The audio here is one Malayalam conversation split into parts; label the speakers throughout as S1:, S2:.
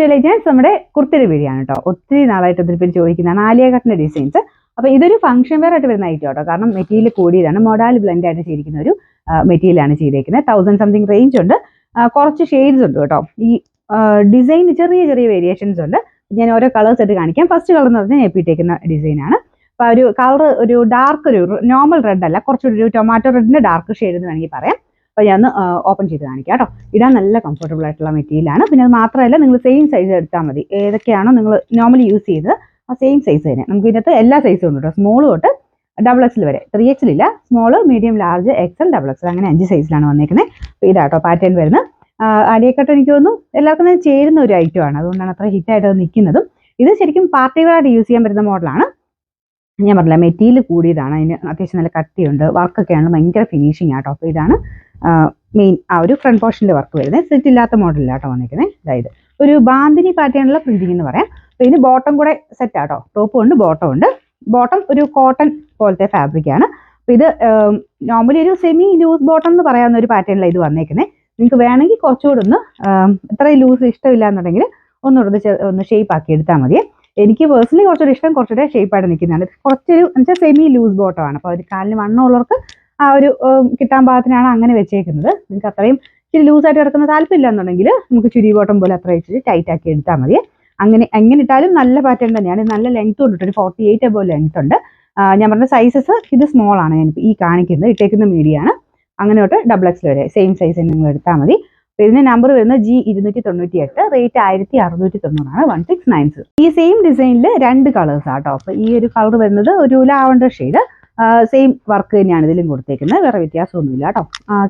S1: ടു ലെജൻസ് നമ്മുടെ കുർത്തിയുടെ വീഡിയോ ആണ് കേട്ടോ. ഒത്തിരി നാളായിട്ട് ഒത്തിരി പേര് ചോദിക്കുന്നതാണ് ആലിയ കട്ടിന്റെ ഡിസൈൻസ്. അപ്പോൾ ഇതൊരു ഫംഗ്ഷൻ വെയർ ആയിട്ട് വരുന്ന ഐറ്റം കേട്ടോ. കാരണം മെറ്റീരിയൽ കൂടിയതാണ്, മൊഡാൽ ബ്ലെൻഡ് ആയിട്ട് ചെയ്തിരിക്കുന്ന ഒരു മെറ്റീരിയൽ ആണ് ചെയ്തേക്കുന്നത്. 1000 സംതിങ് റേഞ്ച് ഉണ്ട്. കുറച്ച് ഷെയ്ഡ്സ് ഉണ്ട് കേട്ടോ. ഈ ഡിസൈൻ ചെറിയ ചെറിയ വേരിയേഷൻസ് ഉണ്ട്. ഞാൻ ഓരോ കളേഴ്സ് ആയിട്ട് കാണിക്കാം. ഫസ്റ്റ് കളർ എന്ന് പറഞ്ഞാൽ ഞാൻ ഇട്ടേക്കുന്ന ഡിസൈൻ ആണ്. അപ്പോൾ ഒരു കളർ ഒരു ഡാർക്ക്, ഒരു നോർമൽ റെഡ് അല്ല, കുറച്ചൊരു ടൊമാറ്റോ റെഡിന്റെ ഡാർക്ക് ഷെയ്ഡ് എന്ന് വേണമെങ്കിൽ പറയാം. അപ്പോൾ ഞാൻ ഓപ്പൺ ചെയ്ത് കാണിക്കാം കേട്ടോ. ഇടാൻ നല്ല കംഫർട്ടബിൾ ആയിട്ടുള്ള മെറ്റീരിയലാണ്. പിന്നെ അത് മാത്രമല്ല, നിങ്ങൾ സെയിം സൈസ് എടുത്താൽ മതി. ഏതൊക്കെയാണോ നിങ്ങൾ നോർമലി യൂസ് ചെയ്തത് ആ സെയിം സൈസ് തന്നെ. നമുക്ക് ഇതിനകത്ത് എല്ലാ സൈസും ഉണ്ട് കേട്ടോ. സ്മോൾ തൊട്ട് XXL വരെ. 3XL ഇല്ല, small, medium, large, XL, XXL അങ്ങനെ 5 സൈസിലാണ് വന്നേക്കുന്നത്. അപ്പോൾ ഇതാട്ടോ പാറ്റേൺ വരുന്നത്. ആലിയക്കട്ട് എനിക്ക് തോന്നുന്നു എല്ലാവർക്കും ചേരുന്ന ഒരു ഐറ്റം ആണ്, അതുകൊണ്ടാണ് അത്ര ഹിറ്റായിട്ട് അത് നിൽക്കുന്നതും. ഇത് ശരിക്കും പാർട്ടി വെയർ ആയിട്ട് യൂസ് ചെയ്യാൻ പറ്റുന്ന മോഡലാണ്. ഞാൻ പറഞ്ഞില്ല, മെറ്റീരിയൽ കൂടിയതാണ്, അതിന് അത്യാവശ്യം നല്ല കട്ടിയുണ്ട്, വർക്കൊക്കെയാണ് ഭയങ്കര ഫിനിഷിങ് ആട്ടോ. അപ്പോൾ ഇതാണ് മെയിൻ ആ ഒരു ഫ്രണ്ട് പോർഷനിൽ വർക്ക് വരുന്നത്. സെറ്റ് ഇല്ലാത്ത മോഡലിലാട്ടോ വന്നിരിക്കുന്നത്. അതായത് ഒരു ബാന്തിനി പാറ്റേണുള്ള പ്രിന്റിംഗ് എന്ന് പറയാം. അപ്പോൾ ഇതിന് ബോട്ടം കൂടെ സെറ്റ് ആട്ടോ. ടോപ്പും ഉണ്ട്, ബോട്ടം ഉണ്ട്. ബോട്ടം ഒരു കോട്ടൺ പോലത്തെ ഫാബ്രിക് ആണ്. അപ്പോൾ ഇത് നോർമലി ഒരു സെമി ലൂസ് ബോട്ടം എന്ന് പറയാവുന്ന ഒരു പാറ്റേണിലാണ് ഇത് വന്നേക്കുന്നത്. നിങ്ങൾക്ക് വേണമെങ്കിൽ കുറച്ചുകൂടെ ഒന്ന് ഇത്രയും ലൂസ് ഇഷ്ടമില്ല എന്നുണ്ടെങ്കിൽ ഒന്നുകൂടെ ഒന്ന് ഷേപ്പ് ആക്കി എടുത്താൽ മതി. എനിക്ക് പേഴ്സണലി കുറച്ചുകൂടെ ഇഷ്ടം കുറച്ചുകൂടെ ഷേപ്പായിട്ട് നിൽക്കുന്നതാണ്. കുറച്ചൊരു എന്നുവെച്ചാൽ സെമി ലൂസ് ബോട്ടം ആണ്. അപ്പോൾ ഒരു കാലിന് വണ്ണമുള്ളവർക്ക് ആ ഒരു കിട്ടാൻ പാകത്തിനാണ് അങ്ങനെ വെച്ചേക്കുന്നത്. നിങ്ങൾക്ക് അത്രയും ഇച്ചിരി ലൂസായിട്ട് കിടക്കുന്ന താല്പര്യമില്ല എന്നുണ്ടെങ്കിൽ നമുക്ക് ചുരി ബോട്ടം പോലെ അത്ര ഇച്ചിരി ടൈറ്റ് ആക്കി എടുത്താൽ മതി. അങ്ങനെ എങ്ങനെ ഇട്ടാലും നല്ല പാറ്റേൺ തന്നെയാണ്. നല്ല ലെങ്ത് കൊണ്ടിട്ട് ഒരു 48 അബോ ലെങ്ത് ഉണ്ട്. ഞാൻ പറഞ്ഞ സൈസസ് ഇത് സ്മോൾ ആണ്, ഞാനിപ്പോൾ ഈ കാണിക്കുന്നത്. ഇട്ടേക്കുന്ന മീഡിയം ആണ്. അങ്ങനെ തൊട്ട് XXL വരെ സെയിം സൈസ് നിങ്ങൾ എടുത്താൽ മതി. അപ്പോൾ ഇതിന് നമ്പർ വരുന്നത് G298, റേറ്റ് 1690 1690. ഈ സെയിം ഡിസൈനിൽ 2 കളേഴ്സ് ആട്ടോ. അപ്പോൾ ഈ ഒരു കളർ വരുന്നത് ഒരു ലാവണ്ടർ ഷെയ്ഡ്. സെയിം വർക്ക് തന്നെയാണ് ഇതിലും കൊടുത്തേക്കുന്നത്, വേറെ വ്യത്യാസമൊന്നുമില്ല കേട്ടോ.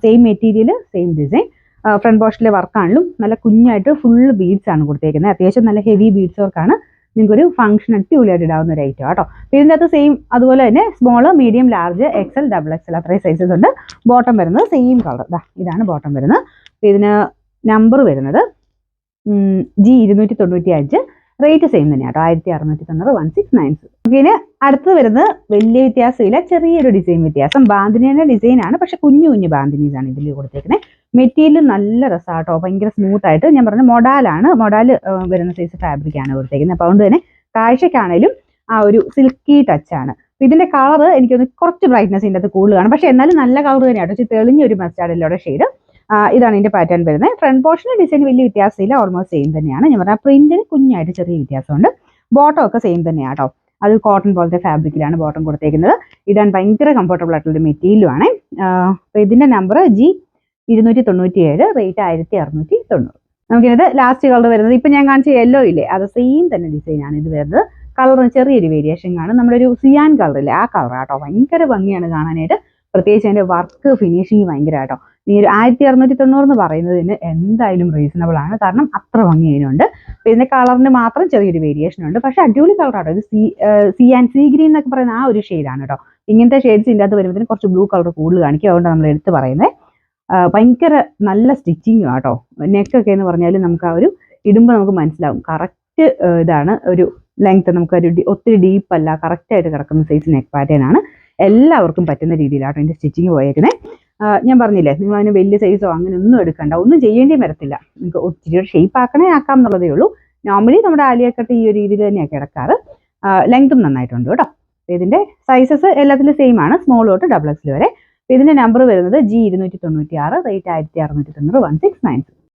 S1: Same material, same design. Front പോർഷനിലെ വർക്കാണെങ്കിലും നല്ല കുഞ്ഞായിട്ട് ഫുള്ള് ബീഡ്സ് ആണ് കൊടുത്തേക്കുന്നത്. അത്യാവശ്യം നല്ല ഹെവി ബീഡ്സ് വർക്കാണ്. നിങ്ങൾക്കൊരു ഫംഗ്ഷൻ അടിപൊളിയായിട്ട് ഇടാവുന്ന ഒരു ഐറ്റം കേട്ടോ. ഇതിൻ്റെ അകത്ത് സെയിം അതുപോലെ തന്നെ small, medium, large, XL, XXL അത്രയും സൈസസ് ഉണ്ട്. ബോട്ടം വരുന്നത് സെയിം കളർ. ഇതാണ് ബോട്ടം വരുന്നത്. ഇതിന് നമ്പർ വരുന്നത് G295, റേറ്റ് സെയിം തന്നെയാണ് കേട്ടോ. 1690 1690. ഇതിന് അടുത്ത് വരുന്നത് വലിയ വ്യത്യാസമില്ല, ചെറിയൊരു ഡിസൈൻ വ്യത്യാസം. ബാന്തിനിയുടെ ഡിസൈൻ ആണ്, പക്ഷെ കുഞ്ഞു കുഞ്ഞു ബാന്തിനീസ് ആണ് ഇതിൽ കൊടുത്തേക്കുന്നത്. മെറ്റീരിയൽ നല്ല രസമാട്ടോ, ഭയങ്കര സ്മൂത്ത് ആയിട്ട്. ഞാൻ പറഞ്ഞ മൊഡാലാണ്, മൊഡാൽ വരുന്ന സൈസ് ഫാബ്രിക് ആണ് കൊടുത്തേക്കുന്നത്. അപ്പോൾ അതുകൊണ്ട് തന്നെ കാഴ്ചക്കാണേലും ആ ഒരു സിൽക്കി ടച്ച് ആണ്. ഇതിന്റെ കളർ എനിക്കൊന്ന് കുറച്ച് ബ്രൈറ്റ്നസ് ഇതിൻ്റെ അകത്ത് കൂടുതലാണ്, പക്ഷെ എന്നാലും നല്ല കളർ തന്നെയാട്ടോ. തെളിഞ്ഞൊരു മസ്റ്റാർഡ് യെല്ലോയുടെ ഷെയ്ഡ്. ഇതാണ് ഇതിന്റെ പാറ്റേൺ വരുന്നത്. ഫ്രണ്ട് പോർഷനിൽ ഡിസൈൻ വലിയ വ്യത്യാസമില്ല, ഓൾമോസ്റ്റ് സെയിം തന്നെയാണ്. ഞാൻ പറഞ്ഞ പ്രിന്റിന് കുഞ്ഞായിട്ട് ചെറിയ വ്യത്യാസമുണ്ട്. ബോട്ടം ഒക്കെ സെയിം തന്നെയാണ് കേട്ടോ. അത് കോട്ടൺ പോലത്തെ ഫാബ്രിക്കിലാണ് ബോട്ടം കൊടുത്തേക്കുന്നത്. ഇടാൻ ഭയങ്കര കംഫർട്ടബിൾ ആയിട്ടുള്ള മെറ്റീരിയലുമാണ്. അപ്പോൾ ഇതിന്റെ നമ്പർ G297, റേറ്റ് 1690. നമുക്കിത് ലാസ്റ്റ് കളർ വരുന്നത് ഇപ്പം ഞാൻ കാണിച്ച യെല്ലോ ഇല്ലേ, അത് സെയിം തന്നെ ഡിസൈനാണ് ഇത് വരുന്നത്. കളറിന് ചെറിയൊരു വേരിയേഷൻ കാണും. നമ്മുടെ ഒരു സിയാൻ കളറില്ലേ, ആ കളർ ആട്ടോ. ഭയങ്കര ഭംഗിയാണ് കാണാനായിട്ട്. പ്രത്യേകിച്ച് അതിൻ്റെ വർക്ക് ഫിനിഷിങ് ഭയങ്കര ആട്ടോ. ഈ ഒരു 1690 എന്ന് പറയുന്നതിന് എന്തായാലും റീസണബിൾ ആണ്, കാരണം അത്ര ഭംഗി അതിനുണ്ട്. അപ്പോൾ ഇതിൻ്റെ കളറിന് മാത്രം ചെറിയൊരു വേരിയേഷൻ ഉണ്ട്, പക്ഷേ അടിപൊളി കളറാട്ടോ. ഇത് സീ ഗ്രീൻ എന്നൊക്കെ പറയുന്ന ആ ഒരു ഷെയ്ഡാണ് കേട്ടോ. ഇങ്ങനത്തെ ഷെയ്ഡ്സ് ഇതിൻ്റെ അകത്ത് വരുമ്പോഴത്തേന് കുറച്ച് ബ്ലൂ കളർ കൂടുതൽ കാണിക്കും, അതുകൊണ്ട് നമ്മൾ എടുത്ത് പറയുന്നത്. ഭയങ്കര നല്ല സ്റ്റിച്ചിങ്ങും ആട്ടോ. നെക്കൊക്കെ എന്ന് പറഞ്ഞാൽ നമുക്ക് ആ ഒരു ഇടുമ്പോൾ നമുക്ക് മനസ്സിലാവും കറക്റ്റ് ഇതാണ്. ഒരു ലെങ്ത് നമുക്കൊരു ഒത്തിരി ഡീപ്പല്ല, കറക്റ്റായിട്ട് കിടക്കുന്ന സൈസ് നെക്ക് പാറ്റേൺ ആണ്. എല്ലാവർക്കും പറ്റുന്ന രീതിയിലാട്ടോ ഇതിൻ്റെ സ്റ്റിച്ചിങ് പോയേക്കുന്നത്. ഞാൻ പറഞ്ഞില്ലേ, നിങ്ങൾ അതിന് വലിയ സൈസോ അങ്ങനെ ഒന്നും എടുക്കണ്ട, ഒന്നും ചെയ്യേണ്ടി വരത്തില്ല. നിങ്ങൾക്ക് ഒത്തിരി ഷേപ്പ് ആക്കാം എന്നുള്ളതേ ഉള്ളൂ. നോർമലി നമ്മുടെ ആലിയക്കട്ട് ഈ ഒരു രീതിയിൽ തന്നെയാണ് കിടക്കാറ്. ലെങ്തും നന്നായിട്ടുണ്ട് കേട്ടോ. ഇതിൻ്റെ സൈസസ് എല്ലാത്തിലും സെയിം ആണ്, സ്മോൾ തൊട്ട് XXL വരെ. ഇതിൻ്റെ നമ്പർ വരുന്നത് G296, റേറ്റ് 1690 1690.